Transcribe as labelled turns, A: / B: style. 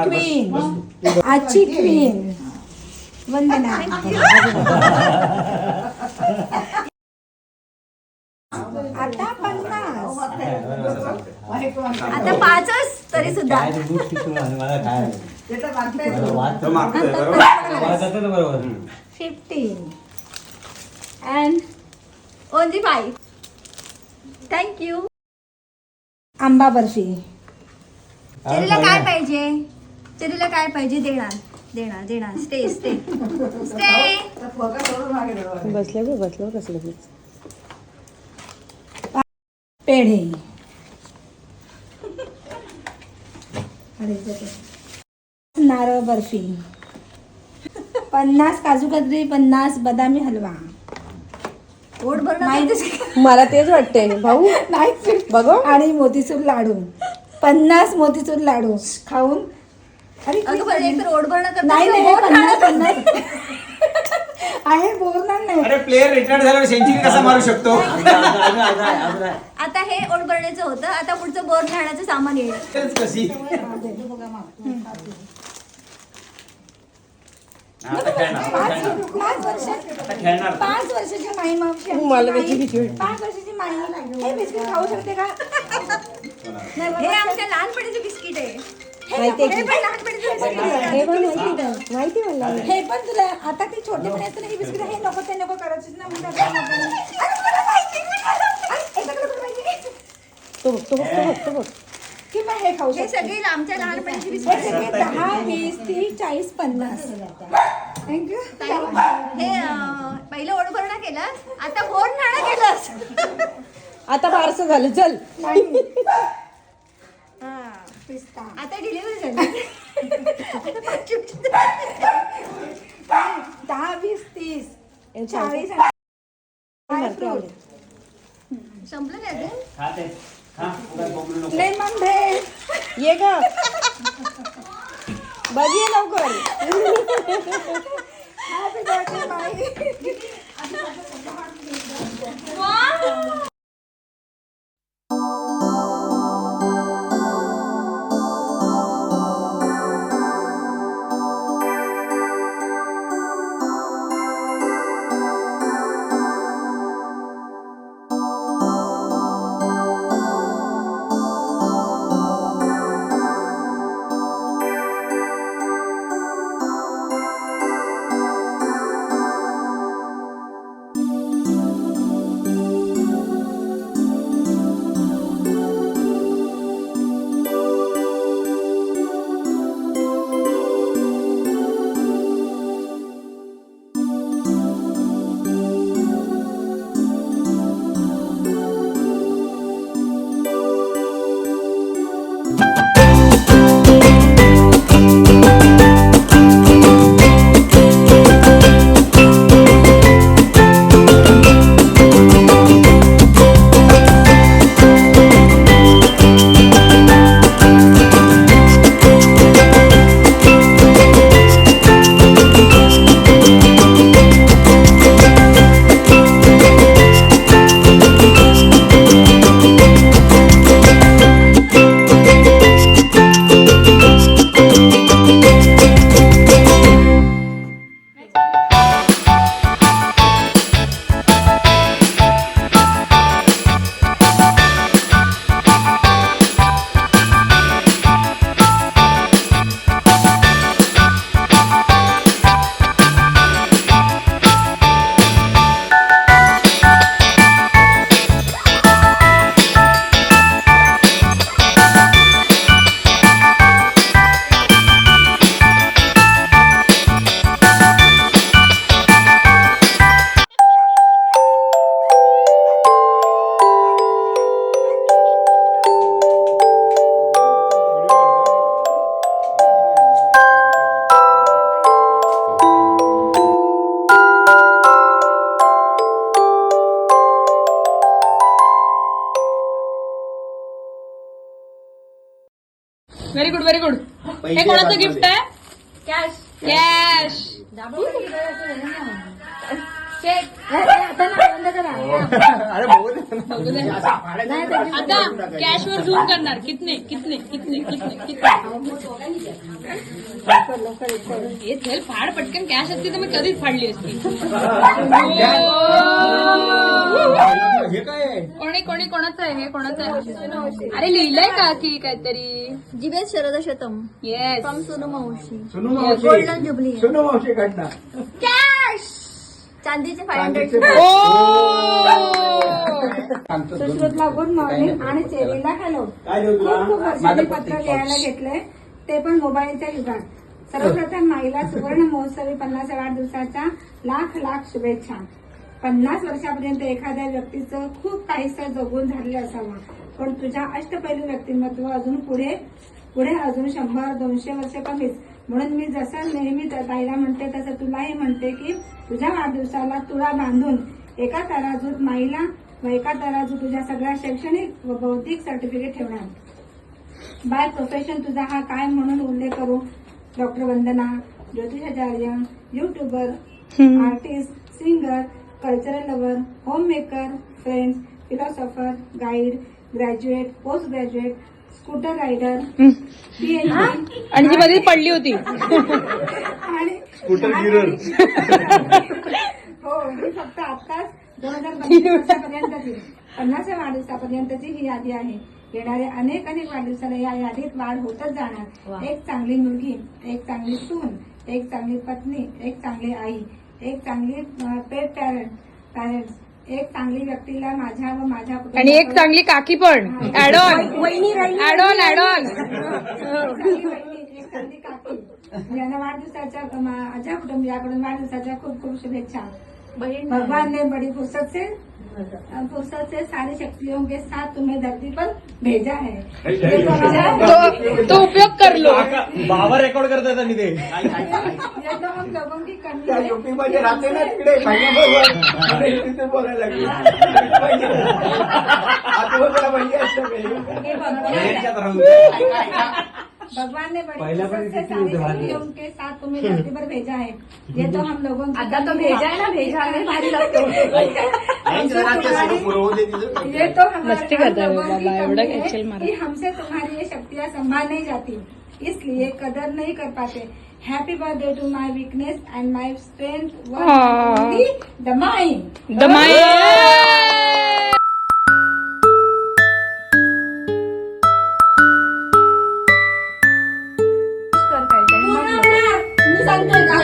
A: Queen, आजची queen वंदना. आता 50,
B: आता 5च तरी सुद्धा.
A: 15
B: and only 5. थँक्यू.
A: आंबा बर्फी.
B: चेरीला काय पाहिजे? चेरीला काय पाहिजे? देणार देणार देणार. Stay stay stay.
C: बसलं कसलं
A: पेढे. नारळ बर्फी. 50 काजू कतरी, 50 बदामी हलवा.
B: पोट भरणं.
C: मला तेच वाटतंय भाऊ.
A: नाही
C: बघो.
A: आणि मोतीचूर लाडू. 50 मोतीचूर लाडू खाऊन. अरे
B: अगं बरं, एक तर ओढ भरणं करतात.
A: नाही नाही 50 आहे बोलणार नाही.
D: अरे प्लेयर रिटायर्ड झाल्यावर सेंचुरी कसा मारू शकतो?
B: आता हे ओढ भरण्याचं होतं. आता पुढचं बोर न्याण्याचं सामान येईल.
D: कशी
A: 5 वर्षाची माई मावशी.
C: मला त्याची भीती वाटते.
A: 5 वर्षाची माई हे बिस्किट खाऊ शकते का?
B: हे आमच्या लहानपणीचं बिस्किट आहे.
C: माहिती
B: हे पण लहानपणीचं बिस्किट आहे.
C: हे पण माहिती मला.
A: हे पण तुला आता ते छोटेपणी असतं ना, हे बिस्किट हे नको ते नको करायचं ना. म्हणजे आता नको. अरे मला माहिती नाही. एकदा तुला माहिती
C: तो बघ
A: की मग हे खाऊ
B: हे
A: शकते.
B: सगळी आमच्या लहानपणीची
A: हे
B: बिस्किट
A: सगळे 10, 20, 30, 40, 50. थँक्यू.
B: हे पहिलं ओढ भरणं केलं. आता बोर न्याणं केलं.
C: आता बारसं झालं. चल
A: पिस्ता.
B: आता डिलिव्हरी झाली.
A: 10, 20, 30, 40.
B: संपलं नाही अजून.
A: लेमन भेट.
C: ये का बघी लवकर.
A: हॅपी बर्थडे माई.
C: Very good very good. हे कोणाचं गिफ्ट आहे?
B: Cash
C: cash.
A: आता ना बंद करा.
D: अरे बहुत
C: बघू दे. आता कॅश वर झूम करणार. कितने कितने कितने कितने कितने हे थेल फाड पटकन कॅश असती तर मी कधीच फाडली असती.
D: हे काय आहे?
C: कोणी कोणी कोणाचं आहे हे कोणाचं आहे? अरे लिहिलंय का की काहीतरी.
B: जिबेत शरद शतम
C: येस.
B: फ्रॉम सोनू मावशी
E: सुनू मावशी
B: गोल्डन जुबली
E: सुनू मावशी कडनं
B: कॅश चांदीचे 500
A: सुश्रुतला गुड मॉर्निंग आणि चेरीला हॅलो.
E: काय देऊ तुला?
A: खूप वर्षांनी पत्र लिहायला घेतलंय, ते पण मोबाईलच्या युगात. सर्वप्रथम माईला सुवर्ण महोत्सवी 50व्या वाढदिवसाच्या लाख लाख शुभेच्छा. 50 वर्षापर्यंत एखाद्या व्यक्तीचं खूप काहीसं जगून झालेलं असावं, पण तुझ्या अष्टपैलू व्यक्तिमत्व अजून पुढे अजून 100-200 वर्ष कमीच. म्हणून मी जसं नेहमी ताईला म्हणते तसं तुलाही म्हणते की तुझ्या वाढदिवसाला तुळा बांधून एका तराजूत माईला व एका तराजूत तुझ्या सगळ्या शैक्षणिक व बौद्धिक सर्टिफिकेट ठेवणार. बाय प्रोफेशन तुझा हा काय म्हणून उल्लेख करू? डॉक्टर वंदना, ज्योतिषाचार्य, YouTuber, artist, singer, cultural lover, home maker, friends, philosopher, guide, graduate, post graduate, scooter rider, PhD
C: आणि जी मध्ये पडली होती.
A: आणि हो, ही फक्त आत्ताच 2025 वर्षापर्यंतची 50व्या वाढदिवसापर्यंतची ही यादी आहे. येणाऱ्या अनेक वाढदिवसाला या यादीत वाढ होतच जाणार. एक चांगली मुलगी, एक चांगली सून, एक चांगली पत्नी, एक चांगली आई, एक चांगली पेट पॅरेंट्स, एक चांगली व्यक्तीला माझ्या व माझ्या
C: आणि एक चांगली काकी पण add on add on add on.
A: चांगली वहिनी, एक चांगली काकी यांना वाढदिवसाच्या माझ्या कुटुंबियाकडून वाढदिवसाच्या खूप खूप शुभेच्छा. भगवान ने बड़ी फुर्सत से सारी शक्तियों के साथ तुम्हें धरती पर भेजा है.
C: तो उपयोग कर लो.
D: बाबा रेकॉर्ड करतात आणि ते
A: ये तो हम लोगों की कमी
E: त्या
A: है.
E: युपी मध्ये राहते ना तिकडे महिन्याभर तिथे बोलायला लागली आजूबाजूला महिने असतं
A: भगवान ने बड़ी फुर्सत से सारी शक्तियों के साथ तुम्हें धरती पर भेजा है. ये तो हम लोगों की
B: आता तो भेजा है ना, भेजा में भारी लगतो.
A: ये तो
C: मस्ती
A: हम
C: करता है
A: लोगों की
C: बाबा, एवढा
A: कमी है
C: कैचल मारा.
A: कि हमसे तुम्हारी ये शक्तियाँ संभाल नहीं जाती, इसलिए कदर नहीं कर पाते. Happy birthday to my weakness and my strength the mind.
C: दमाई.
B: कर काय काय.
A: मी सांगतोय का?